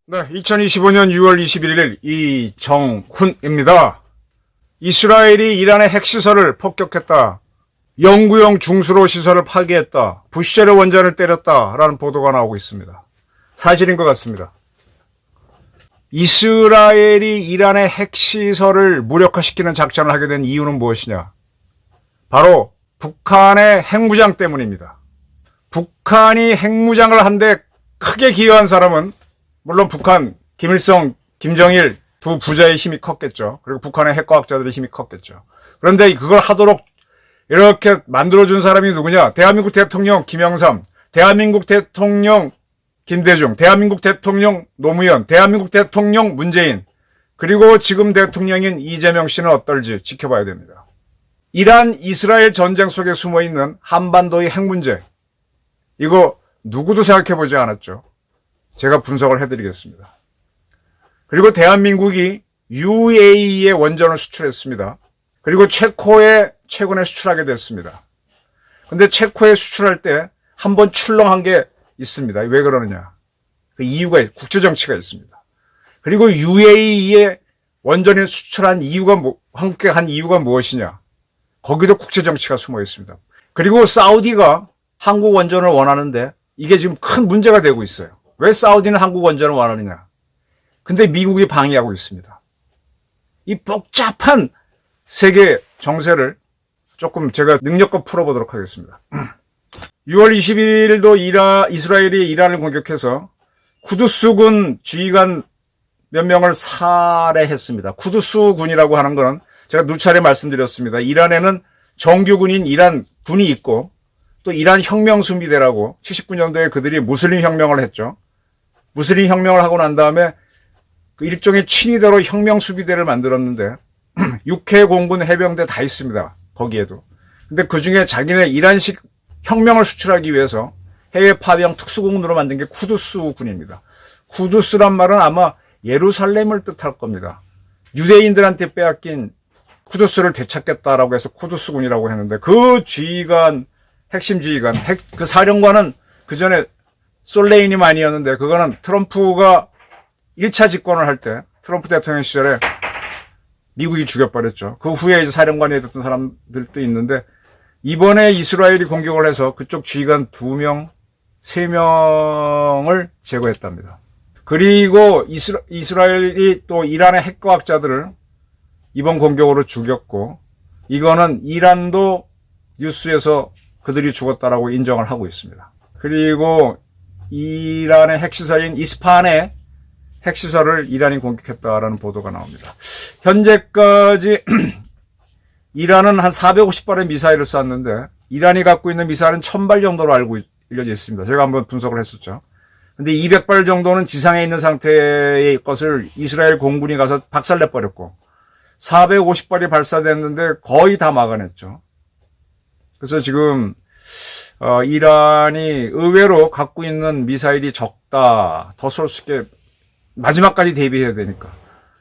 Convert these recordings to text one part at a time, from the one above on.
네, 2025년 6월 21일 이정훈입니다. 이스라엘이 이란의 핵시설을 폭격했다. 영구형 중수로 시설을 파괴했다. 부쉐르 원전을 때렸다라는 보도가 나오고 있습니다. 사실인 것 같습니다. 이스라엘이 이란의 핵시설을 무력화시키는 작전을 하게 된 이유는 무엇이냐? 바로 북한의 핵무장 때문입니다. 북한이 핵무장을 한데 크게 기여한 사람은 물론 북한, 김일성, 김정일 두 부자의 힘이 컸겠죠. 그리고 북한의 핵과학자들의 힘이 컸겠죠. 그런데 그걸 하도록 이렇게 만들어준 사람이 누구냐? 대한민국 대통령 김영삼, 대한민국 대통령 김대중, 대한민국 대통령 노무현, 대한민국 대통령 문재인, 그리고 지금 대통령인 이재명 씨는 어떨지 지켜봐야 됩니다. 이란 이스라엘 전쟁 속에 숨어있는 한반도의 핵 문제, 이거 누구도 생각해보지 않았죠. 제가 분석을 해드리겠습니다. 그리고 대한민국이 UAE에 원전을 수출했습니다. 그리고 체코에 최근에 수출하게 됐습니다. 근데 체코에 수출할 때 한번 출렁한 게 있습니다. 왜 그러느냐? 그 이유가, 국제정치가 있습니다. 그리고 UAE에 원전을 수출한 이유가, 한국에 한 이유가 무엇이냐? 거기도 국제정치가 숨어 있습니다. 그리고 사우디가 한국 원전을 원하는데 이게 지금 큰 문제가 되고 있어요. 왜 사우디는 한국 원전을 원하느냐? 근데 미국이 방해하고 있습니다. 이 복잡한 세계 정세를 조금 제가 능력껏 풀어보도록 하겠습니다. 6월 21일도 이스라엘이 이란을 공격해서 쿠두스군 지휘관 몇 명을 살해했습니다. 쿠두스군이라고 하는 것은 제가 누차례 말씀드렸습니다. 이란에는 정규군인 이란 군이 있고 또 이란 혁명수비대라고 79년도에 그들이 무슬림 혁명을 했죠. 무슬림 혁명을 하고 난 다음에 그 일종의 친위대로 혁명수비대를 만들었는데 6회 공군 해병대 다 있습니다. 거기에도. 근데 그 중에 자기네 이란식 혁명을 수출하기 위해서 해외 파병 특수공군으로 만든 게 쿠두스군입니다. 쿠두스란 말은 아마 예루살렘을 뜻할 겁니다. 유대인들한테 빼앗긴 쿠두스를 되찾겠다라고 해서 쿠두스군이라고 했는데 그 지휘관, 핵심 지휘관, 그 사령관은 그 전에 솔레이니만이었는데 그거는 트럼프가 1차 집권을 할 때 트럼프 대통령 시절에 미국이 죽여버렸죠. 그 후에 이제 사령관이 됐던 사람들도 있는데 이번에 이스라엘이 공격을 해서 그쪽 지휘관 2명, 3명을 제거했답니다. 그리고 이스라엘이 또 이란의 핵과학자들을 이번 공격으로 죽였고 이거는 이란도 뉴스에서 그들이 죽었다라고 인정을 하고 있습니다. 그리고 이란의 핵시설인 이스파한의 핵시설을 이란이 공격했다라는 보도가 나옵니다. 현재까지 이란은 한 450발의 미사일을 쐈는데 이란이 갖고 있는 미사일은 1000발 정도로 알려져 있습니다. 제가 한번 분석을 했었죠. 근데 200발 정도는 지상에 있는 상태의 것을 이스라엘 공군이 가서 박살내버렸고 450발이 발사됐는데 거의 다 막아냈죠. 그래서 지금 이란이 의외로 갖고 있는 미사일이 적다. 더 쏠 수 있게 마지막까지 대비해야 되니까.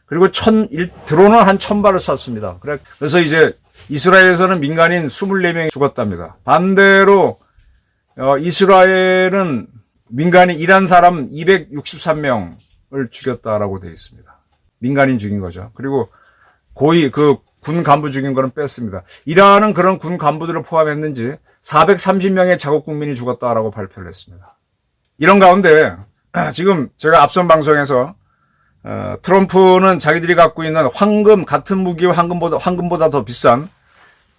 그리고 드론은 한 1000발을 쐈습니다. 그래서 이제 이스라엘에서는 민간인 24명이 죽었답니다. 반대로 이스라엘은 민간인 이란 사람 263명을 죽였다라고 되어 있습니다. 민간인 죽인 거죠. 그리고 고위 그 군 간부 죽인 거는 뺐습니다. 이란은 그런 군 간부들을 포함했는지 430명의 자국 국민이 죽었다라고 발표를 했습니다. 이런 가운데 지금 제가 앞선 방송에서 트럼프는 자기들이 갖고 있는 황금, 같은 무기와 황금보다 더 비싼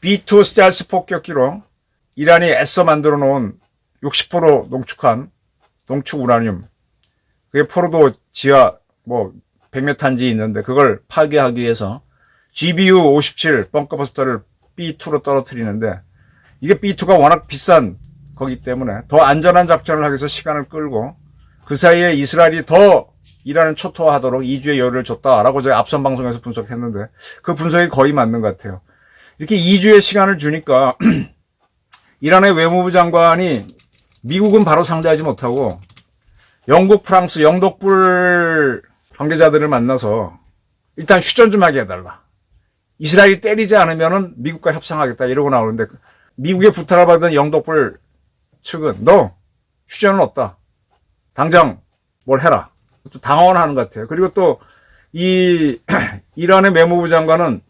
B2 스텔스 폭격기로 이란이 애써 만들어 놓은 60% 농축 우라늄, 그게 포르도 지하 100몇 탄지 있는데 그걸 파괴하기 위해서 GBU-57 벙커버스터를 B2로 떨어뜨리는데 이게 B2가 워낙 비싼 거기 때문에 더 안전한 작전을 하기 위해서 시간을 끌고 그 사이에 이스라엘이 더 이란을 초토화하도록 2주의 여유를 줬다라고 제가 앞선 방송에서 분석했는데 그 분석이 거의 맞는 것 같아요. 이렇게 2주의 시간을 주니까 이란의 외무부 장관이 미국은 바로 상대하지 못하고 영국, 프랑스, 영독불 관계자들을 만나서 일단 휴전 좀 하게 해달라. 이스라엘이 때리지 않으면은 미국과 협상하겠다 이러고 나오는데 미국의 부탁을 받은 영독불 측은 너 휴전은 없다. 당장 뭘 해라. 또 당황하는 것 같아요. 그리고 또 이 이란의 외무부 장관은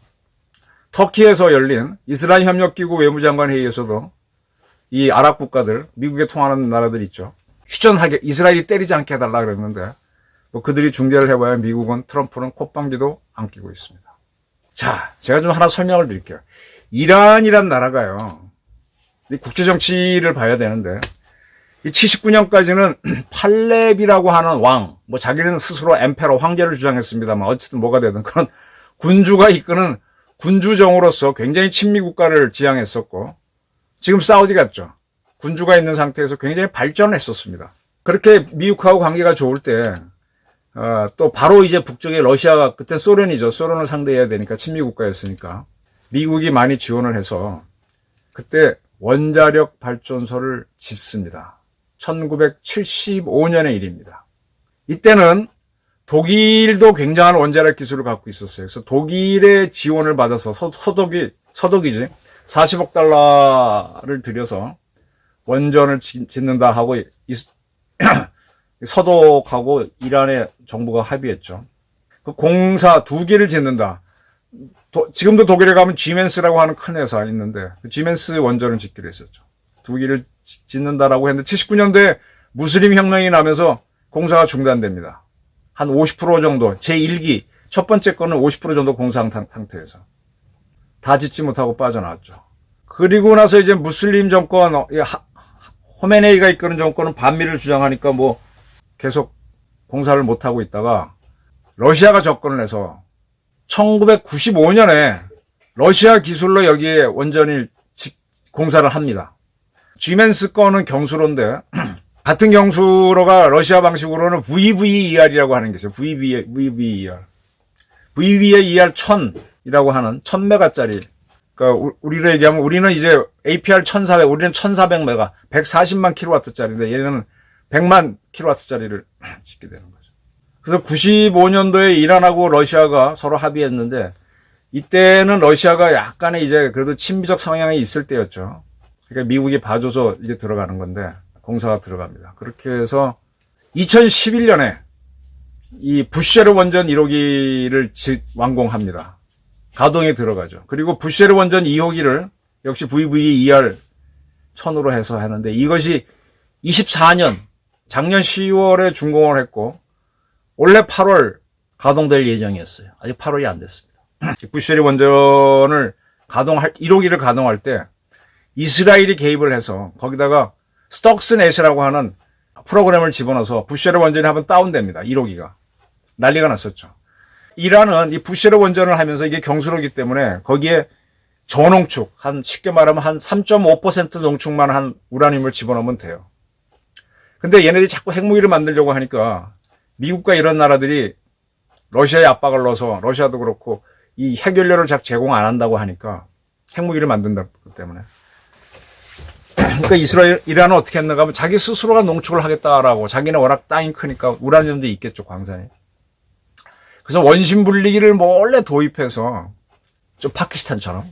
터키에서 열린 이스라엘 협력기구 외무장관 회의에서도 이 아랍 국가들, 미국에 통하는 나라들 있죠. 휴전하게, 이스라엘이 때리지 않게 해달라 그랬는데, 뭐 그들이 중재를 해봐야 미국은, 트럼프는 콧방귀도 안 끼고 있습니다. 자, 제가 좀 하나 설명을 드릴게요. 이란이란 나라가요, 이 국제정치를 봐야 되는데, 이 79년까지는 팔렙이라고 하는 왕, 뭐 자기는 스스로 엠페러, 황제를 주장했습니다만, 어쨌든 뭐가 되든 그런 군주가 이끄는 군주정으로서 굉장히 친미 국가를 지향했었고, 지금 사우디 같죠. 군주가 있는 상태에서 굉장히 발전을 했었습니다. 그렇게 미국하고 관계가 좋을 때, 또 바로 이제 북쪽에 러시아가, 그때 소련이죠. 소련을 상대해야 되니까, 친미 국가였으니까. 미국이 많이 지원을 해서, 그때 원자력 발전소를 짓습니다. 1975년의 일입니다. 이때는 독일도 굉장한 원자력 기술을 갖고 있었어요. 그래서 독일의 지원을 받아서 서독이지 40억 달러를 들여서 원전을 짓는다 하고 서독하고 이란의 정부가 합의했죠. 그 공사 2개를 짓는다. 지금도 독일에 가면 지멘스라고 하는 큰 회사 있는데 그 지멘스 원전을 짓기로 했었죠. 2개를 짓는다라고 했는데 79년도에 무슬림 혁명이 나면서 공사가 중단됩니다. 한 50% 정도, 제1기 첫 번째 거는 50% 정도 공사 상태에서 다 짓지 못하고 빠져나왔죠. 그리고 나서 이제 무슬림 정권, 호메네이가 이끄는 정권은 반미를 주장하니까 뭐 계속 공사를 못하고 있다가 러시아가 접근을 해서 1995년에 러시아 기술로 여기에 원전을 공사를 합니다. 지멘스 거는 경수로인데 같은 경수로가 러시아 방식으로는 VVER이라고 하는 게 있어요. VVER. VVER 1000이라고 하는 1000메가짜리. 그러니까 우리로 얘기하면 우리는 이제 APR 1400, 우리는 1400메가, 140만 킬로와트짜리인데 얘는 100만 킬로와트짜리를 짓게 되는 거죠. 그래서 95년도에 이란하고 러시아가 서로 합의했는데 이때는 러시아가 약간의 이제 그래도 친미적 성향이 있을 때였죠. 그러니까 미국이 봐줘서 이게 들어가는 건데 공사가 들어갑니다. 그렇게 해서 2011년에 이 부쉐르 원전 1호기를 완공합니다. 가동에 들어가죠. 그리고 부쉐르 원전 2호기를 역시 VVER 1000으로 해서 하는데 이것이 24년 작년 10월에 준공을 했고 원래 8월 가동될 예정이었어요. 아직 8월이 안 됐습니다. 부쉐르 원전을 1호기를 가동할 때 이스라엘이 개입을 해서 거기다가 스톡스넷이라고 하는 프로그램을 집어넣어서 부쉐르 원전이 한번 다운됩니다. 1호기가. 난리가 났었죠. 이란은 이 부쉐르 원전을 하면서 이게 경수로기 때문에 거기에 저농축, 쉽게 말하면 한 3.5% 농축만 한 우라늄을 집어넣으면 돼요. 근데 얘네들이 자꾸 핵무기를 만들려고 하니까 미국과 이런 나라들이 러시아에 압박을 넣어서 러시아도 그렇고 이 핵연료를 제공 안 한다고 하니까 핵무기를 만든다기 때문에. 그러니까 이란은 어떻게 했는가 하면 자기 스스로가 농축을 하겠다라고 자기는 워낙 땅이 크니까 우라늄도 있겠죠, 광산이. 그래서 원심 분리기를 몰래 도입해서 좀 파키스탄처럼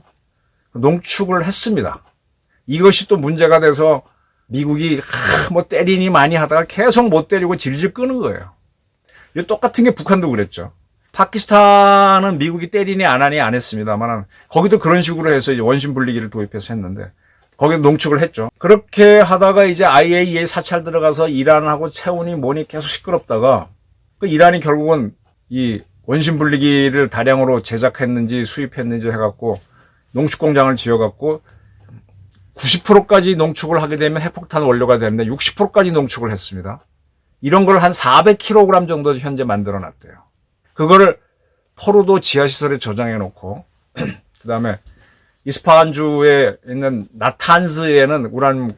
농축을 했습니다. 이것이 또 문제가 돼서 미국이 뭐 때리니 많이 하다가 계속 못 때리고 질질 끄는 거예요. 이 똑같은 게 북한도 그랬죠. 파키스탄은 미국이 때리니 안 하니 안 했습니다만 거기도 그런 식으로 해서 이제 원심 분리기를 도입해서 했는데 거기도 농축을 했죠. 그렇게 하다가 이제 IAEA 사찰 들어가서 이란하고 채우니 뭐니 계속 시끄럽다가 그 이란이 결국은 이 원심 분리기를 다량으로 제작했는지 수입했는지 해갖고 농축 공장을 지어갖고 90%까지 농축을 하게 되면 핵폭탄 원료가 되는데 60%까지 농축을 했습니다. 이런 걸 한 400kg 정도 현재 만들어 놨대요. 그거를 포르도 지하시설에 저장해 놓고 그 다음에 이스파한주에 있는 나탄즈에는 우라늄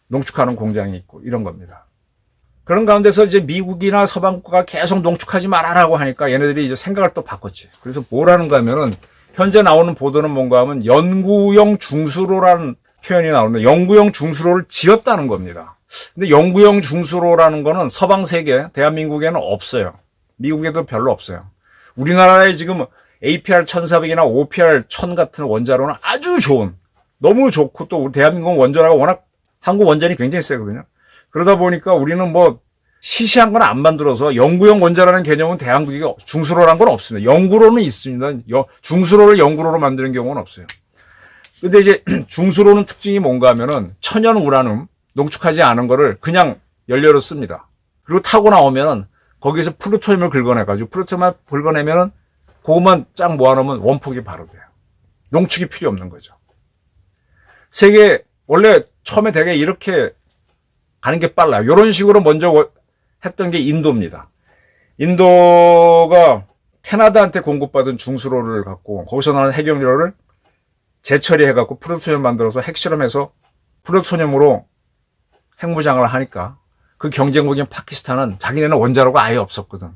농축하는 공장이 있고 이런 겁니다. 그런 가운데서 이제 미국이나 서방국가가 계속 농축하지 말아라고 하니까 얘네들이 이제 생각을 또 바꿨지. 그래서 뭐라는가 하면은 현재 나오는 보도는 뭔가 하면 연구용 중수로라는 표현이 나오는데 연구용 중수로를 지었다는 겁니다. 근데 연구용 중수로라는 거는 서방 세계, 대한민국에는 없어요. 미국에도 별로 없어요. 우리나라에 지금 APR 1400이나 OPR 1000 같은 원자로는 아주 좋은, 너무 좋고, 또 우리 대한민국 원자로가 워낙 한국 원전이 굉장히 세거든요. 그러다 보니까 우리는 뭐 시시한 건 안 만들어서 연구용 원자라는 개념은 대한민국이 중수로란 건 없습니다. 연구로는 있습니다. 중수로를 연구로로 만드는 경우는 없어요. 근데 이제 중수로는 특징이 뭔가 하면은 천연 우라늄 농축하지 않은 거를 그냥 연료로 씁니다. 그리고 타고 나오면은 거기에서 플루토늄을 긁어내가지고 플루토늄을 긁어내면은 그것만 쫙 모아놓으면 원폭이 바로 돼요. 농축이 필요 없는 거죠. 세계 원래 처음에 되게 이렇게 가는 게 빨라요. 이런 식으로 먼저 했던 게 인도입니다. 인도가 캐나다한테 공급받은 중수로를 갖고 거기서 나는 핵연료를 재처리해갖고 플루토늄 만들어서 핵실험해서 플루토늄으로 핵무장을 하니까 그 경쟁국인 파키스탄은 자기네는 원자로가 아예 없었거든.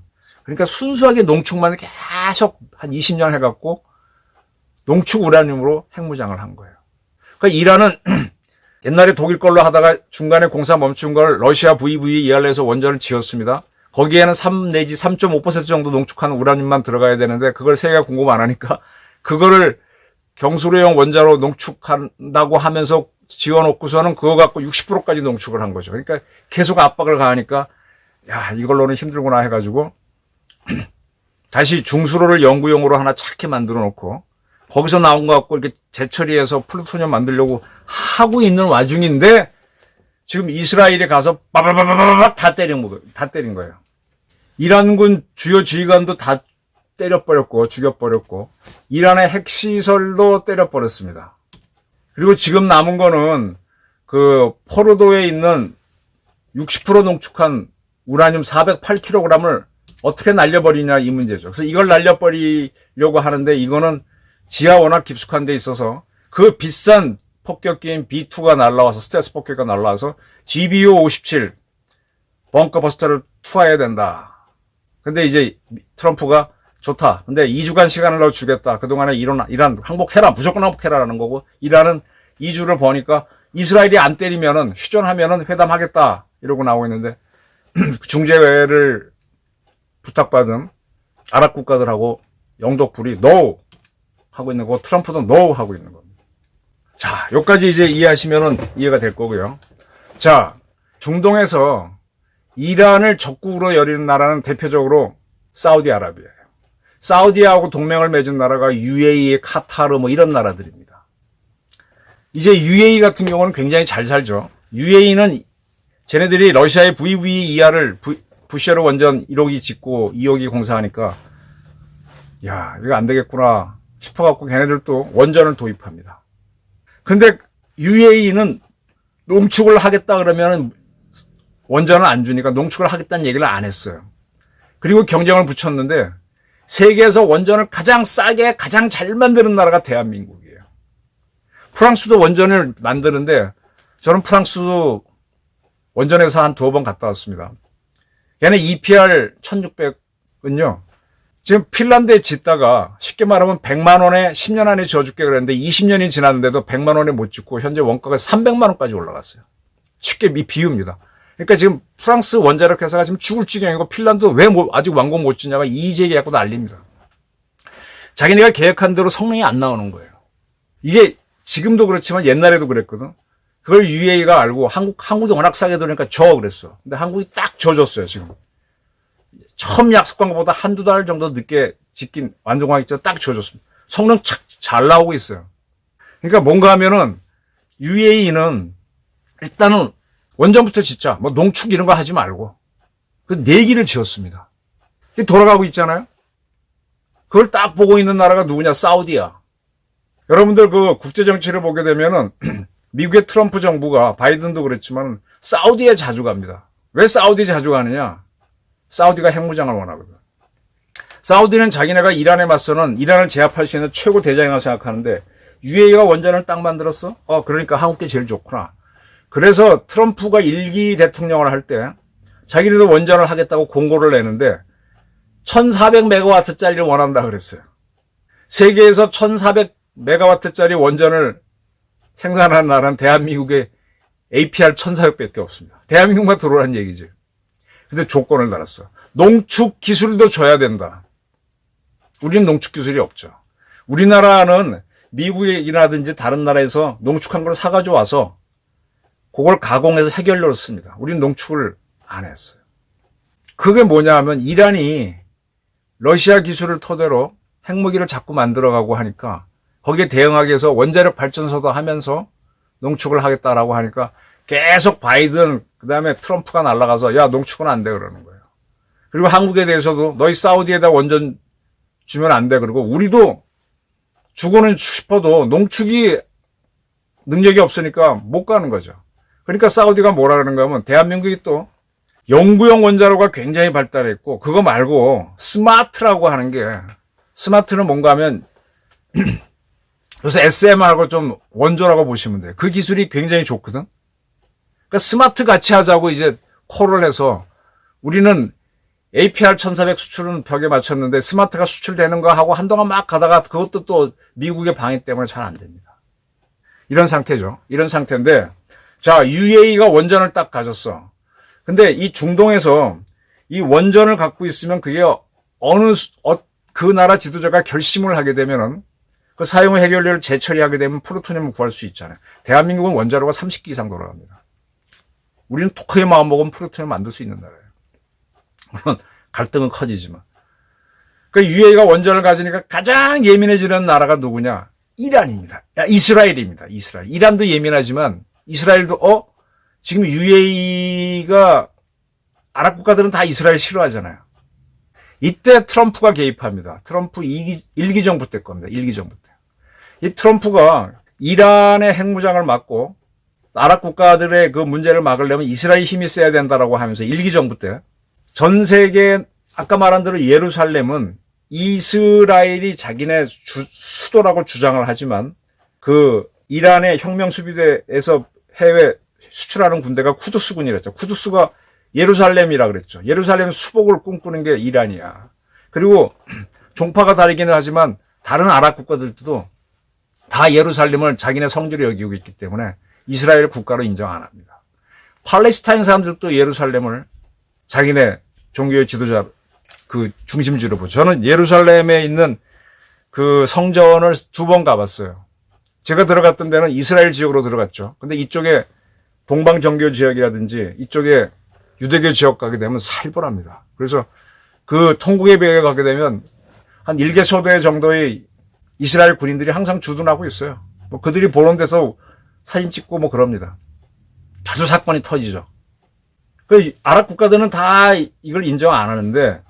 그러니까 순수하게 농축만 계속 한 20년 해갖고 농축 우라늄으로 핵무장을 한 거예요. 그러니까 이란은 옛날에 독일 걸로 하다가 중간에 공사 멈춘 걸 러시아 VVER에서 원전을 지었습니다. 거기에는 3 내지 3.5% 정도 농축한 우라늄만 들어가야 되는데 그걸 세계가 공급 안 하니까 그거를 경수로용 원자로 농축한다고 하면서 지어놓고서는 그거 갖고 60%까지 농축을 한 거죠. 그러니까 계속 압박을 가하니까 야 이걸로는 힘들구나 해가지고 다시 중수로를 연구용으로 하나 착해 만들어 놓고 거기서 나온 거 갖고 이렇게 재처리해서 플루토늄 만들려고 하고 있는 와중인데 지금 이스라엘에 가서 빠바바바바박 다 때린 거예요. 이란군 주요 지휘관도 다 때려버렸고 죽여버렸고 이란의 핵시설도 때려버렸습니다. 그리고 지금 남은 거는 그 포르도에 있는 60% 농축한 우라늄 408kg을 어떻게 날려버리냐 이 문제죠. 그래서 이걸 날려버리려고 하는데 이거는 지하 워낙 깊숙한 데 있어서 그 비싼 폭격기인 B2가 날라와서 스텔스 폭격기가 날라와서 GBU-57 벙커버스터를 투하해야 된다. 근데 이제 트럼프가 좋다. 근데 2주간 시간을 더 주겠다. 그동안에 이란 항복해라. 무조건 항복해라라는 거고 이란은 2주를 버니까 이스라엘이 안 때리면은 휴전하면은 회담하겠다. 이러고 나오고 있는데 중재회를 부탁받은 아랍 국가들하고 영독불이 NO 하고 있는 거고 트럼프도 NO 하고 있는 겁니다. 자, 여기까지 이제 이해하시면은 이해가 될 거고요. 자, 중동에서 이란을 적국으로 여리는 나라는 대표적으로 사우디아라비아예요. 사우디하고 동맹을 맺은 나라가 UAE, 카타르 뭐 이런 나라들입니다. 이제 UAE 같은 경우는 굉장히 잘 살죠. UAE는 쟤네들이 러시아의 VVER을 부셔로 원전 1호기 짓고 2호기 공사하니까 야 이거 안 되겠구나 싶어갖고 걔네들도 원전을 도입합니다. 근데 UAE는 농축을 하겠다 그러면 원전을 안 주니까 농축을 하겠다는 얘기를 안 했어요. 그리고 경쟁을 붙였는데 세계에서 원전을 가장 싸게 가장 잘 만드는 나라가 대한민국이에요. 프랑스도 원전을 만드는데 저는 프랑스도 원전에서 한 2번 갔다 왔습니다. 걔네 EPR 1600은요. 지금 핀란드에 짓다가 쉽게 말하면 100만 원에 10년 안에 지어줄게 그랬는데 20년이 지났는데도 100만 원에 못 짓고 현재 원가가 300만 원까지 올라갔어요. 쉽게 비유입니다. 그러니까 지금 프랑스 원자력 회사가 지금 죽을 지경이고 핀란드 왜 아직 완공 못 짓냐가 이의제기하고 난립니다. 자기네가 계획한 대로 성능이 안 나오는 거예요. 이게 지금도 그렇지만 옛날에도 그랬거든. 그걸 UAE가 알고 한국이 워낙 싸게 들으니까 그랬어. 근데 한국이 딱 져줬어요, 지금. 처음 약속한 것보다 한두 달 정도 늦게 짓긴 완성하겠죠. 딱 져줬습니다. 성능 잘 나오고 있어요. 그러니까 뭔가 하면은 UAE는 일단은 원전부터 짓자. 뭐 농축 이런 거 하지 말고. 그 4기를 지었습니다. 돌아가고 있잖아요. 그걸 딱 보고 있는 나라가 누구냐? 사우디야. 여러분들 그 국제 정치를 보게 되면은 미국의 트럼프 정부가 바이든도 그랬지만 사우디에 자주 갑니다. 왜 사우디에 자주 가느냐? 사우디가 핵무장을 원하거든. 사우디는 자기네가 이란에 맞서는 이란을 제압할 수 있는 최고 대장이라고 생각하는데 UAE가 원전을 딱 만들었어? 그러니까 한국게 제일 좋구나. 그래서 트럼프가 1기 대통령을 할 때 자기네도 원전을 하겠다고 공고를 내는데 1400메가와트짜리를 원한다 그랬어요. 세계에서 1400메가와트짜리 원전을 생산하는 나라는 대한민국의 APR 1400밖에 없습니다. 대한민국만 들어오라는 얘기죠. 근데 조건을 달았어. 농축 기술도 줘야 된다. 우리는 농축 기술이 없죠. 우리나라는 미국이라든지 다른 나라에서 농축한 걸 사가지고 와서 그걸 가공해서 해결료로 씁니다. 우리는 농축을 안 했어요. 그게 뭐냐 하면 이란이 러시아 기술을 토대로 핵무기를 자꾸 만들어가고 하니까 거기에 대응하기 위해서 원자력 발전소도 하면서 농축을 하겠다라고 하니까 계속 바이든 그다음에 트럼프가 날아가서 야 농축은 안 돼 그러는 거예요. 그리고 한국에 대해서도 너희 사우디에다 원전 주면 안 돼 그러고 우리도 주고는 싶어도 농축이 능력이 없으니까 못 가는 거죠. 그러니까 사우디가 뭐라 그러는가 하면 대한민국이 또 영구형 원자로가 굉장히 발달했고 그거 말고 스마트라고 하는 게 스마트는 뭔가 하면 요새 SMR하고 좀 원조라고 보시면 돼요. 그 기술이 굉장히 좋거든. 그러니까 스마트 같이 하자고 이제 콜을 해서 우리는 APR 1400 수출은 벽에 맞췄는데 스마트가 수출되는 거 하고 한동안 막 가다가 그것도 또 미국의 방해 때문에 잘 안 됩니다. 이런 상태죠. 이런 상태인데 자 UAE가 원전을 딱 가졌어. 근데 이 중동에서 이 원전을 갖고 있으면 그게 그 나라 지도자가 결심을 하게 되면은 그 사용 해결료를 재처리하게 되면 플루토늄을 구할 수 있잖아요. 대한민국은 원자로가 30기 이상 돌아갑니다. 우리는 토크의 마음 먹으면 플루토늄 만들 수 있는 나라예요. 물론 갈등은 커지지만. 그 UAE가 원전을 가지니까 가장 예민해지는 나라가 누구냐? 이란입니다. 이스라엘입니다. 이스라엘. 이란도 예민하지만 이스라엘도 지금 UAE가 아랍 국가들은 다 이스라엘 싫어하잖아요. 이때 트럼프가 개입합니다. 트럼프 1기 정부 때 겁니다. 1기 정부 때. 이 트럼프가 이란의 핵무장을 막고 아랍 국가들의 그 문제를 막으려면 이스라엘 힘이 세야 된다라고 하면서 1기 정부 때 전 세계 아까 말한 대로 예루살렘은 이스라엘이 자기네 수도라고 주장을 하지만 그 이란의 혁명수비대에서 해외 수출하는 군대가 쿠두스군이랬죠. 쿠두스가 예루살렘이라 그랬죠. 예루살렘 수복을 꿈꾸는 게 이란이야. 그리고 종파가 다르기는 하지만 다른 아랍 국가들도 다 예루살렘을 자기네 성지로 여기고 있기 때문에 이스라엘 국가로 인정 안 합니다. 팔레스타인 사람들도 예루살렘을 자기네 종교의 지도자 그 중심지로 보죠. 저는 예루살렘에 있는 그 성전을 2번 가봤어요. 제가 들어갔던 데는 이스라엘 지역으로 들어갔죠. 근데 이쪽에 동방 정교 지역이라든지 이쪽에 유대교 지역 가게 되면 살벌합니다. 그래서 그 통곡예배에 가게 되면 한 1개소대 정도의 이스라엘 군인들이 항상 주둔하고 있어요. 뭐 그들이 보는 데서 사진 찍고 뭐 그럽니다. 자주 사건이 터지죠. 그 아랍 국가들은 다 이걸 인정 안 하는데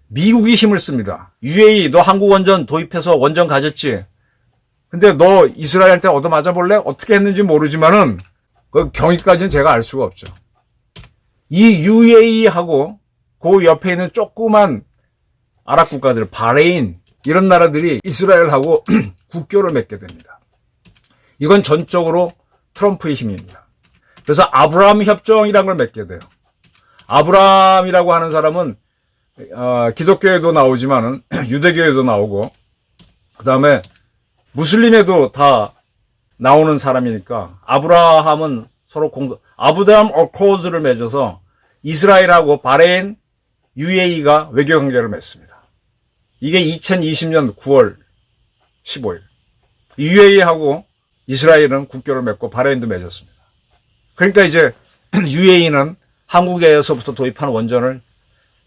미국이 힘을 씁니다. UAE 너 한국 원전 도입해서 원전 가졌지. 근데 너 이스라엘한테 얻어맞아 볼래? 어떻게 했는지 모르지만은 그 경위까지는 제가 알 수가 없죠. 이 UAE하고 그 옆에 있는 조그만 아랍 국가들, 바레인 이런 나라들이 이스라엘하고 국교를 맺게 됩니다. 이건 전적으로 트럼프의 힘입니다. 그래서 아브라함 협정이라는 걸 맺게 돼요. 아브라함이라고 하는 사람은 기독교에도 나오지만은 유대교에도 나오고 그다음에 무슬림에도 다 나오는 사람이니까 아브라함은 서로 아브라함 어코즈를 맺어서 이스라엘하고 바레인, UAE가 외교 관계를 맺습니다. 이게 2020년 9월 15일. UAE하고 이스라엘은 국교를 맺고 바레인도 맺었습니다. 그러니까 이제 UAE는 한국에서부터 도입한 원전을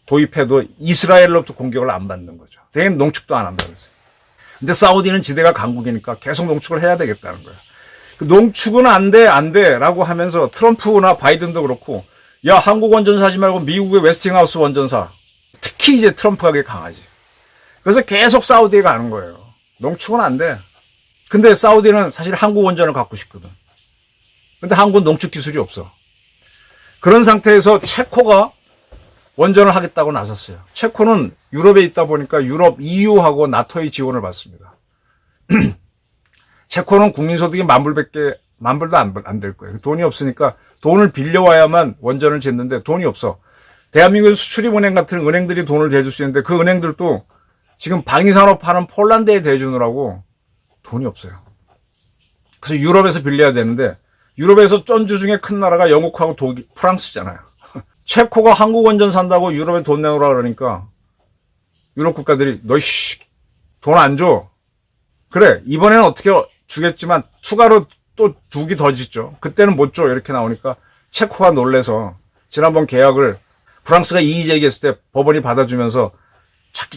도입해도 이스라엘로부터 공격을 안 받는 거죠. 대인 농축도 안 한다고 했어요. 근데 사우디는 지대가 강국이니까 계속 농축을 해야 되겠다는 거예요. 농축은 안 돼, 라고 하면서 트럼프나 바이든도 그렇고, 야, 한국 원전 사지 말고 미국의 웨스팅하우스 원전 사. 특히 이제 트럼프가 그게 강하지. 그래서 계속 사우디에 가는 거예요. 농축은 안 돼. 근데 사우디는 사실 한국 원전을 갖고 싶거든. 근데 한국은 농축 기술이 없어. 그런 상태에서 체코가 원전을 하겠다고 나섰어요. 체코는 유럽에 있다 보니까 유럽 EU하고 나토의 지원을 받습니다. 체코는 국민소득이 만불도 안 될 거예요. 돈이 없으니까 돈을 빌려와야만 원전을 짓는데 돈이 없어. 대한민국 수출입은행 같은 은행들이 돈을 대줄 수 있는데 그 은행들도 지금 방위산업 하는 폴란드에 대주느라고 돈이 없어요. 그래서 유럽에서 빌려야 되는데 유럽에서 쩐주 중에 큰 나라가 영국하고 독일, 프랑스잖아요. 체코가 한국 원전 산다고 유럽에 돈 내놓으라 그러니까 유럽 국가들이 너 돈 안 줘. 그래, 이번에는 어떻게 주겠지만 추가로 또 2기 더 짓죠. 그때는 못 줘. 이렇게 나오니까 체코가 놀래서 지난번 계약을 프랑스가 이의 제기했을 때 법원이 받아주면서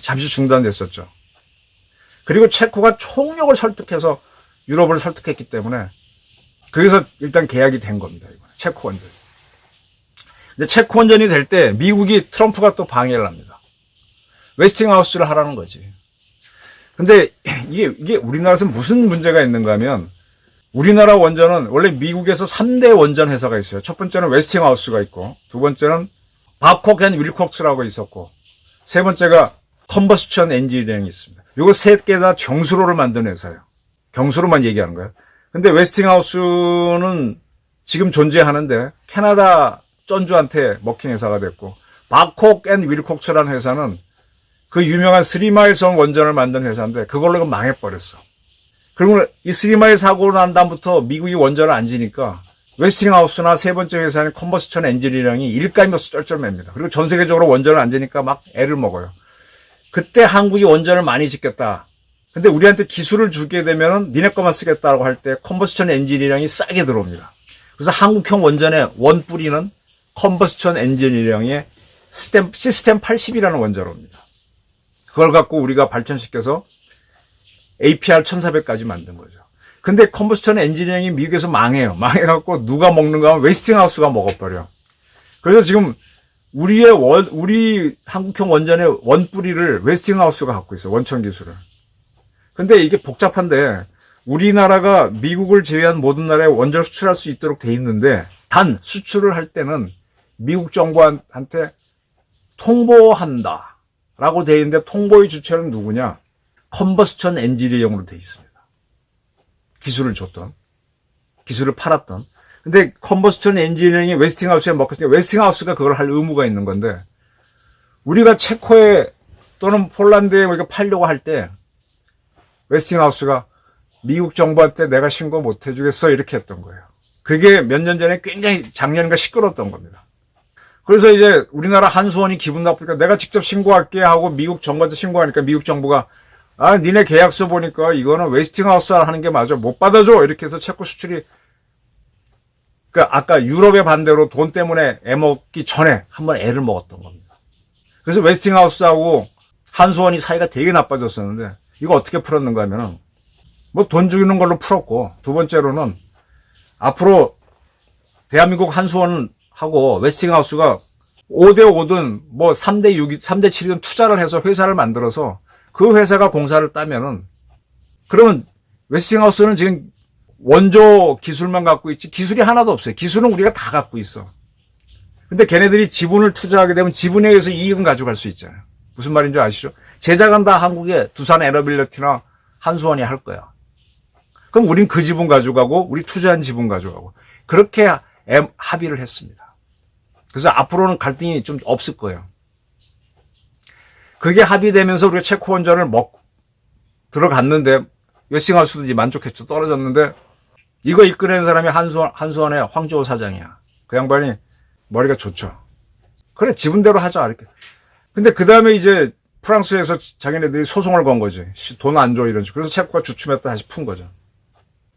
잠시 중단됐었죠. 그리고 체코가 총력을 설득해서 유럽을 설득했기 때문에 거기서 일단 계약이 된 겁니다. 이번에 체코 원전. 근데 체코 원전이 될 때 미국이 트럼프가 또 방해를 합니다. 웨스팅하우스를 하라는 거지. 근데 이게 우리나라에서 무슨 문제가 있는가 하면 우리나라 원전은 원래 미국에서 3대 원전 회사가 있어요. 첫 번째는 웨스팅하우스가 있고 두 번째는 바콕 앤 윌콕스라고 있었고 세 번째가 컴버스천 엔지니어링이 있습니다. 요거 세 개 다 경수로를 만든 회사예요. 경수로만 얘기하는 거예요. 근데 웨스팅하우스는 지금 존재하는데 캐나다 전주한테 먹힌 회사가 됐고 바콕 앤 윌콕스라는 회사는 그 유명한 스리마일섬 원전을 만든 회사인데 그걸로 망해버렸어. 그리고 이 스리마일 사고로 난 다음부터 미국이 원전을 안 지니까 웨스팅하우스나 세 번째 회사인 컴버스천 엔지니어링이 일감이 없어 쩔쩔맵니다. 그리고 전 세계적으로 원전을 안 지니까 막 애를 먹어요. 그때 한국이 원전을 많이 짓겠다. 근데 우리한테 기술을 주게 되면은 니네 거만 쓰겠다라고 할 때 컴버스천 엔지니어링이 싸게 들어옵니다. 그래서 한국형 원전의 원뿌리는 컴버스천 엔지니어링의 시스템 80이라는 원자로입니다. 그걸 갖고 우리가 발전시켜서 APR 1400까지 만든 거죠. 근데 컴버스천 엔지니어링이 미국에서 망해요. 망해갖고 누가 먹는가 하면 웨스팅하우스가 먹어버려. 그래서 지금 우리 한국형 원전의 원뿌리를 웨스팅하우스가 갖고 있어. 원천 기술을. 근데 이게 복잡한데 우리나라가 미국을 제외한 모든 나라에 원전을 수출할 수 있도록 돼 있는데 단 수출을 할 때는 미국 정부한테 통보한다 라고 돼 있는데 통보의 주체는 누구냐? 컴버스천 엔지니어링으로 돼 있습니다. 기술을 줬던, 기술을 팔았던. 근데 컴버스천 엔지니어링이 웨스팅하우스에 먹혔으니까 웨스팅하우스가 그걸 할 의무가 있는 건데 우리가 체코에 또는 폴란드에 이거 팔려고 할 때 웨스팅하우스가 미국 정부한테 내가 신고 못 해주겠어 이렇게 했던 거예요. 그게 몇 년 전에 굉장히 작년인가 시끄러웠던 겁니다. 그래서 이제 우리나라 한수원이 기분 나쁘니까 내가 직접 신고할게 하고 미국 정부한테 신고하니까 미국 정부가 니네 계약서 보니까 이거는 웨스팅하우스 하는 게 맞아. 못 받아줘. 이렇게 해서 체코 수출이 아까 유럽의 반대로 돈 때문에 애 먹기 전에 한번 애를 먹었던 겁니다. 그래서 웨스팅하우스하고 한수원이 사이가 되게 나빠졌었는데 이거 어떻게 풀었는가 하면은 뭐 돈 주는 걸로 풀었고 두 번째로는 앞으로 대한민국 한수원하고 웨스팅하우스가 5대5든 뭐 3대6, 3대7이든 투자를 해서 회사를 만들어서 그 회사가 공사를 따면은 그러면 웨스팅하우스는 지금 원조 기술만 갖고 있지 기술이 하나도 없어요. 기술은 우리가 다 갖고 있어. 근데 걔네들이 지분을 투자하게 되면 지분에 의해서 이익은 가져갈 수 있잖아요. 무슨 말인지 아시죠? 제작은 다 한국의 두산 에너빌리티나 한수원이 할 거야. 그럼 우린 그 지분 가져가고 우리 투자한 지분 가져가고 그렇게 합의를 했습니다. 그래서 앞으로는 갈등이 좀 없을 거예요. 그게 합의되면서 우리가 체코 원전을 들어갔는데 웨스팅하우스도 이제 만족했죠. 떨어졌는데 이거 이끌어낸 사람이 한수원의 황주호 사장이야. 그 양반이 머리가 좋죠. 그래 지분대로 하자 이렇게. 근데 그 다음에 이제 프랑스에서 자기네들이 소송을 건 거지. 돈 안 줘 이런 식으로. 그래서 체코가 주춤했다 다시 푼 거죠.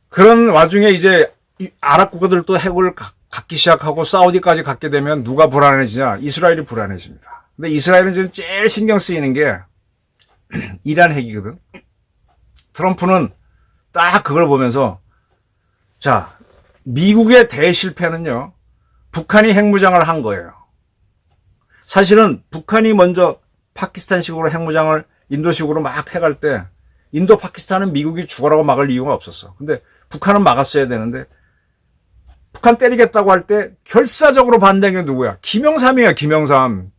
그런 와중에 이제 아랍 국가들도 핵을 갖기 시작하고 사우디까지 갖게 되면 누가 불안해지냐? 이스라엘이 불안해집니다. 근데 이스라엘은 지금 제일 신경 쓰이는 게 이란 핵이거든. 트럼프는 딱 그걸 보면서 자 미국의 대실패는요. 북한이 핵무장을 한 거예요. 사실은 북한이 먼저 파키스탄식으로 핵무장을 인도식으로 막 해갈 때 인도 파키스탄은 미국이 죽어라고 막을 이유가 없었어. 근데 북한은 막았어야 되는데 북한 때리겠다고 할 때 결사적으로 반대한 게 누구야? 김영삼이야. 김영삼.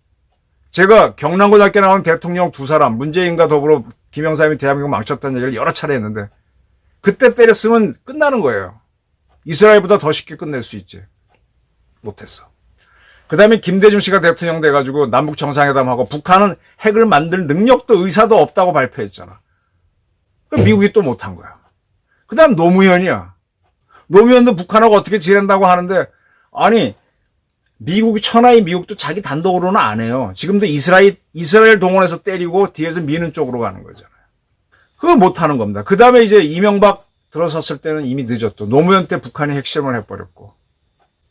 제가 경남고등학교 나온 대통령 두 사람 문재인과 더불어 김영삼이 대한민국 망쳤다는 얘기를 여러 차례 했는데 그때 때렸으면 끝나는 거예요. 이스라엘보다 더 쉽게 끝낼 수 있지. 못했어. 그 다음에 김대중 씨가 대통령 돼가지고 남북 정상회담하고 북한은 핵을 만들 능력도 의사도 없다고 발표했잖아. 그럼 미국이 또 못한 거야. 그 다음 노무현이야. 노무현도 북한하고 어떻게 지낸다고 하는데 아니 미국이 천하의 미국도 자기 단독으로는 안 해요. 지금도 이스라엘 동원해서 때리고 뒤에서 미는 쪽으로 가는 거잖아요. 그거 못하는 겁니다. 그 다음에 이제 이명박 들어섰을 때는 이미 늦었고, 노무현 때 북한이 핵실험을 해버렸고,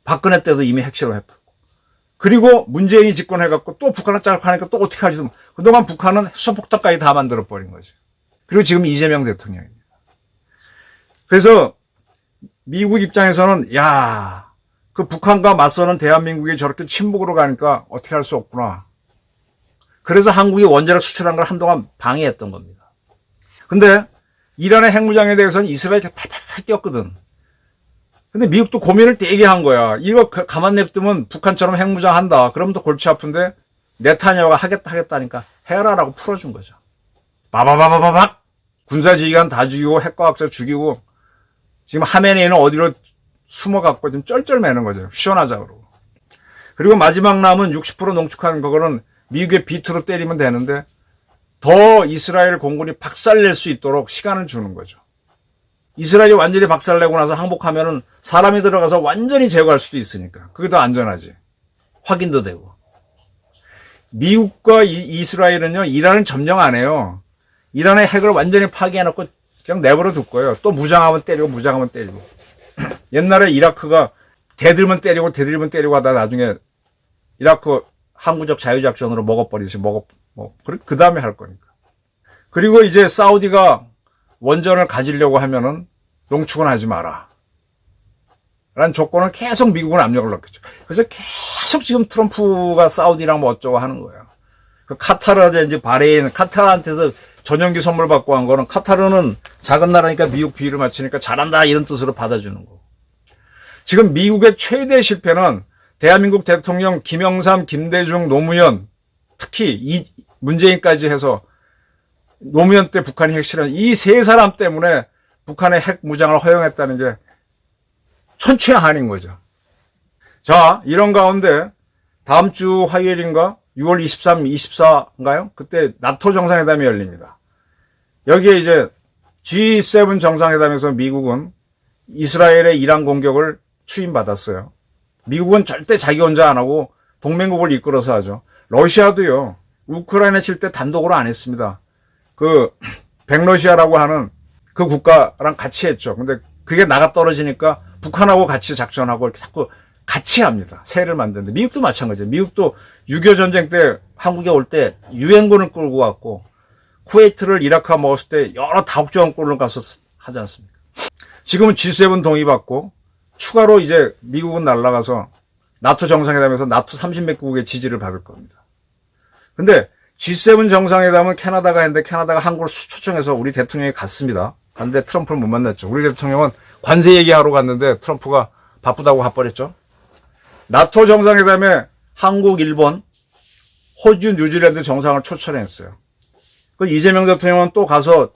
박근혜 때도 이미 핵실험을 해버렸고, 그리고 문재인이 집권해갖고 또 북한을 짤 하니까 또 어떻게 하지도 못. 그동안 북한은 수소폭탄까지 다 만들어버린 거죠. 그리고 지금 이재명 대통령입니다. 그래서 미국 입장에서는 야, 그 북한과 맞서는 대한민국이 저렇게 침묵으로 가니까 어떻게 할 수 없구나. 그래서 한국이 원자력 수출한 걸 한동안 방해했던 겁니다. 근데 이란의 핵무장에 대해서는 이스라엘이 팔팔팔 뛰었거든. 근데 미국도 고민을 되게 한 거야. 이거 가만 냅두면 북한처럼 핵무장 한다. 그러면 또 골치 아픈데 네타냐후가 하겠다니까 해라라고 풀어준 거죠. 바바바바바박 군사지휘관 다 죽이고 핵과학자 죽이고 지금 하메네이는 어디로 숨어갖고 좀 쩔쩔매는 거죠. 시원하자 그러고. 그리고 마지막 남은 60% 농축한 그거는 미국의 비투로 때리면 되는데 더 이스라엘 공군이 박살낼 수 있도록 시간을 주는 거죠. 이스라엘이 완전히 박살내고 나서 항복하면은 사람이 들어가서 완전히 제거할 수도 있으니까. 그게 더 안전하지. 확인도 되고. 미국과 이스라엘은요, 이란을 점령 안 해요. 이란의 핵을 완전히 파괴해놓고 그냥 내버려 둘 거예요. 또 무장하면 때리고, 무장하면 때리고. 옛날에 이라크가 대들면 때리고 하다 나중에 이라크 항구적 자유작전으로 먹어버리듯이 그 다음에 할 거니까. 그리고 이제 사우디가 원전을 가지려고 하면은 농축은 하지 마라. 라는 조건을 계속 미국은 압력을 넣겠죠. 그래서 계속 지금 트럼프가 사우디랑 뭐 어쩌고 하는 거예요. 그 카타르라든지 바레인, 카타르한테서 전용기 선물 받고 한 거는 카타르는 작은 나라니까 미국 비위를 맞추니까 잘한다 이런 뜻으로 받아주는 거고. 지금 미국의 최대 실패는 대한민국 대통령 김영삼, 김대중, 노무현, 특히 문재인까지 해서 노무현 때 북한이 핵실험, 이 세 사람 때문에 북한의 핵 무장을 허용했다는 게 천추의 거죠. 자, 이런 가운데 다음 주 화요일인가 6월 23, 24인가요? 그때 나토 정상회담이 열립니다. 여기에 이제 G7 정상회담에서 미국은 이스라엘의 이란 공격을 추임받았어요. 미국은 절대 자기 혼자 안 하고 동맹국을 이끌어서 하죠. 러시아도요. 우크라이나 칠 때 단독으로 안 했습니다. 백러시아라고 하는 그 국가랑 같이 했죠. 근데 그게 나가 떨어지니까 북한하고 같이 작전하고 이렇게 자꾸 같이 합니다. 세를 만드는데. 미국도 마찬가지예요. 미국도 6.25 전쟁 때 한국에 올 때 유엔군을 끌고 왔고, 쿠웨이트를 이라크가 먹었을 때 여러 다국지원군을 가서 하지 않습니까? 지금은 G7 동의받고, 추가로 이제 미국은 날아가서 나토 정상회담에서 나토 30몇 국의 지지를 받을 겁니다. 근데 G7 정상회담은 캐나다가 했는데 캐나다가 한국을 초청해서 우리 대통령이 갔습니다. 갔는데 트럼프를 못 만났죠. 우리 대통령은 관세 얘기하러 갔는데 트럼프가 바쁘다고 가버렸죠. 나토 정상회담에 한국, 일본, 호주, 뉴질랜드 정상을 초청했어요. 그 이재명 대통령은 또 가서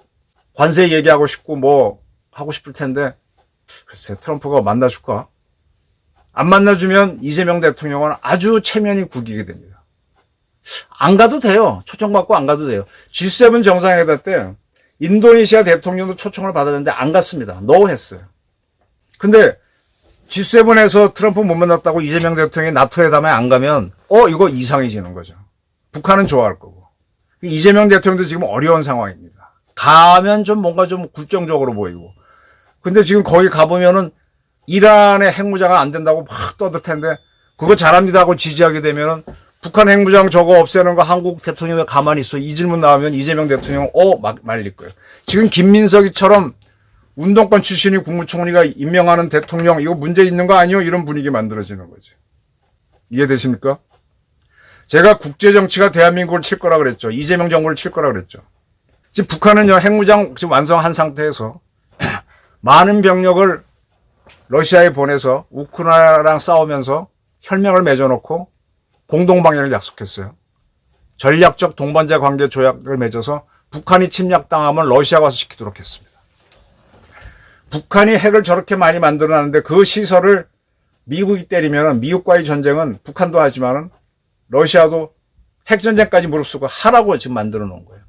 관세 얘기하고 싶고 뭐 하고 싶을 텐데 글쎄 트럼프가 만나줄까? 안 만나주면 이재명 대통령은 아주 체면이 구기게 됩니다. 안 가도 돼요. 초청받고 안 가도 돼요. G7 정상회담 때 인도네시아 대통령도 초청을 받았는데 안 갔습니다. 노 했어요. 근데 G7에서 트럼프 못 만났다고 이재명 대통령이 나토 회담에 안 가면 이거 이상해지는 거죠. 북한은 좋아할 거고. 이재명 대통령도 지금 어려운 상황입니다. 가면 좀 뭔가 좀 굴정적으로 보이고. 근데 지금 거기 가보면은 이란의 핵무장은 안 된다고 막 떠들 텐데 그거 잘합니다 하고 지지하게 되면은 북한 핵무장 저거 없애는 거 한국 대통령이 왜 가만히 있어? 이 질문 나오면 이재명 대통령 막 말릴 거예요. 지금 김민석이처럼 운동권 출신이 국무총리가 임명하는 대통령 이거 문제 있는 거 아니요? 이런 분위기 만들어지는 거죠. 이해되십니까? 제가 국제정치가 대한민국을 칠 거라 그랬죠. 이재명 정부를 칠 거라 그랬죠. 지금 북한은요 핵무장 지금 완성한 상태에서 많은 병력을 러시아에 보내서 우크라이나랑 싸우면서 혈맹을 맺어놓고 공동방위를 약속했어요. 전략적 동반자 관계 조약을 맺어서 북한이 침략당하면 러시아가 와서 지키도록 했습니다. 북한이 핵을 저렇게 많이 만들어놨는데 그 시설을 미국이 때리면 미국과의 전쟁은 북한도 하지만은 러시아도 핵전쟁까지 무릅쓰고 하라고 지금 만들어 놓은 거예요.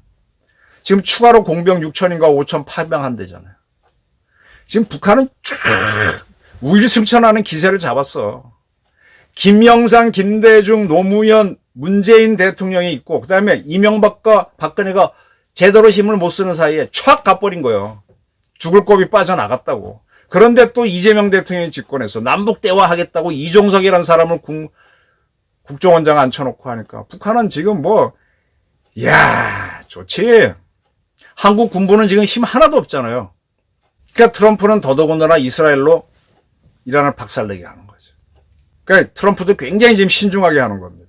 지금 추가로 공병 6천인가 5,800 한대잖아요. 지금 북한은 쫙 우일승천하는 기세를 잡았어. 김영삼, 김대중, 노무현, 문재인 대통령이 있고 그다음에 이명박과 박근혜가 제대로 힘을 못 쓰는 사이에 촥 가버린 거예요. 죽을 겁이 빠져나갔다고. 그런데 또 이재명 대통령이 집권해서 남북 대화하겠다고 이종석이라는 사람을 국정원장 앉혀놓고 하니까 북한은 지금 좋지. 한국 군부는 지금 힘 하나도 없잖아요. 그러니까 트럼프는 더더군다나 이스라엘로 이란을 박살내게 하는 거죠. 그러니까 트럼프도 굉장히 지금 신중하게 하는 겁니다.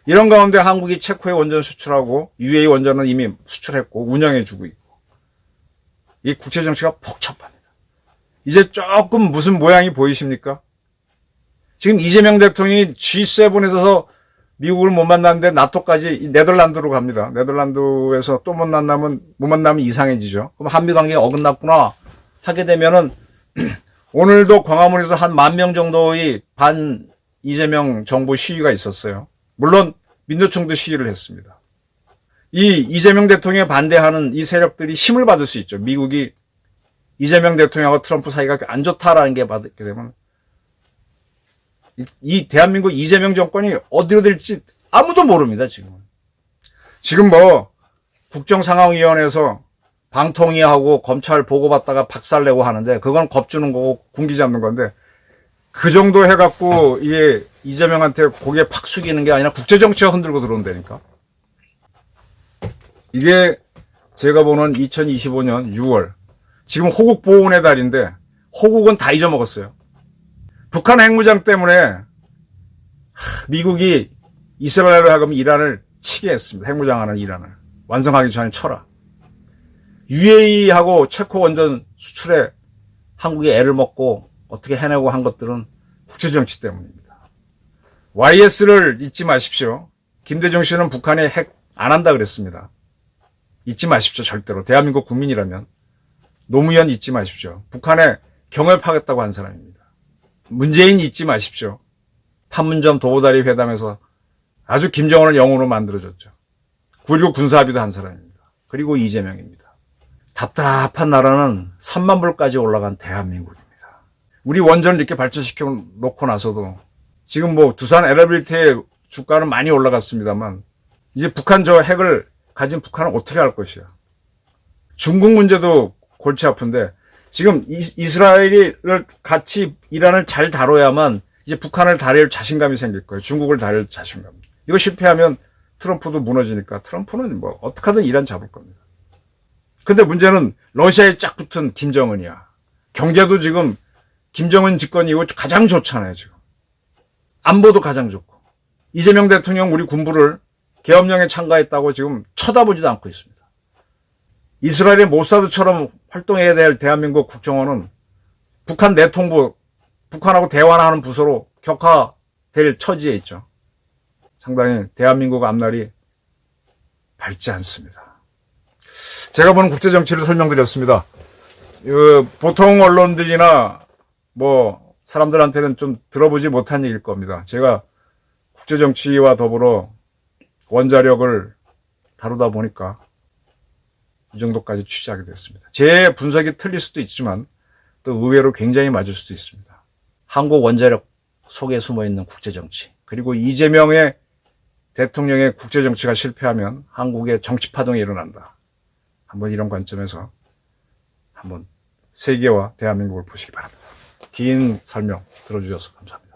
이런 가운데 한국이 체코에 원전 수출하고 UAE 원전은 이미 수출했고 운영해주고 있고 이 국제정치가 복잡합니다. 이제 조금 무슨 모양이 보이십니까? 지금 이재명 대통령이 G7에서 미국을 못 만났는데 나토까지 네덜란드로 갑니다. 네덜란드에서 또 못 만나면 이상해지죠. 그럼 한미관계가 어긋났구나 하게 되면은 오늘도 광화문에서 한 10,000명 정도의 반 이재명 정부 시위가 있었어요. 물론 민노총도 시위를 했습니다. 이 이재명 대통령에 반대하는 이 세력들이 힘을 받을 수 있죠. 미국이 이재명 대통령하고 트럼프 사이가 안 좋다라는 게 받게 되면 이 대한민국 이재명 정권이 어디로 될지 아무도 모릅니다. 지금 국정상황위원회에서 방통위하고 검찰 보고받다가 박살내고 하는데 그건 겁주는 거고 군기 잡는 건데 그 정도 해갖고 이게 이재명한테 고개 팍 숙이는 게 아니라 국제정치가 흔들고 들어온다니까. 이게 제가 보는 2025년 6월 지금 호국 보훈의 달인데 호국은 다 잊어먹었어요. 북한 핵무장 때문에 미국이 이스라엘을 하금 이란을 치게 했습니다. 핵무장하는 이란을 완성하기 전에 쳐라. UAE하고 체코 원전 수출에 한국이 애를 먹고 어떻게 해내고 한 것들은 국제정치 때문입니다. YS를 잊지 마십시오. 김대중 씨는 북한에 핵 안 한다 그랬습니다. 잊지 마십시오. 절대로. 대한민국 국민이라면. 노무현 잊지 마십시오. 북한에 경협하겠다고 한 사람입니다. 문재인 잊지 마십시오. 판문점 도보다리 회담에서 아주 김정은을 영웅으로 만들어줬죠. 9.19 군사합의도 한 사람입니다. 그리고 이재명입니다. 답답한 나라는 3만 불까지 올라간 대한민국입니다. 우리 원전을 이렇게 발전시켜 놓고 나서도 지금 두산 엘리베이터의 주가는 많이 올라갔습니다만 이제 북한 핵을 가진 북한은 어떻게 할 것이야. 중국 문제도 골치 아픈데 지금 이스라엘을 같이 이란을 잘 다뤄야만 이제 북한을 다룰 자신감이 생길 거예요. 중국을 다룰 자신감. 이거 실패하면 트럼프도 무너지니까 트럼프는 어떻게든 이란 잡을 겁니다. 근데 문제는 러시아에 짝 붙은 김정은이야. 경제도 지금 김정은 집권이 이거 가장 좋잖아요, 지금. 안보도 가장 좋고. 이재명 대통령 우리 군부를 계엄령에 참가했다고 지금 쳐다보지도 않고 있습니다. 이스라엘의 모사드처럼 활동해야 될 대한민국 국정원은 북한 내통부, 북한하고 대화나 하는 부서로 격화될 처지에 있죠. 상당히 대한민국 앞날이 밝지 않습니다. 제가 보는 국제정치를 설명드렸습니다. 보통 언론들이나 사람들한테는 좀 들어보지 못한 얘기일 겁니다. 제가 국제정치와 더불어 원자력을 다루다 보니까 이 정도까지 취재하게 됐습니다. 제 분석이 틀릴 수도 있지만 또 의외로 굉장히 맞을 수도 있습니다. 한국 원자력 속에 숨어있는 국제정치 그리고 이재명의 대통령의 국제정치가 실패하면 한국의 정치파동이 일어난다. 한번 이런 관점에서 한번 세계와 대한민국을 보시기 바랍니다. 긴 설명 들어주셔서 감사합니다.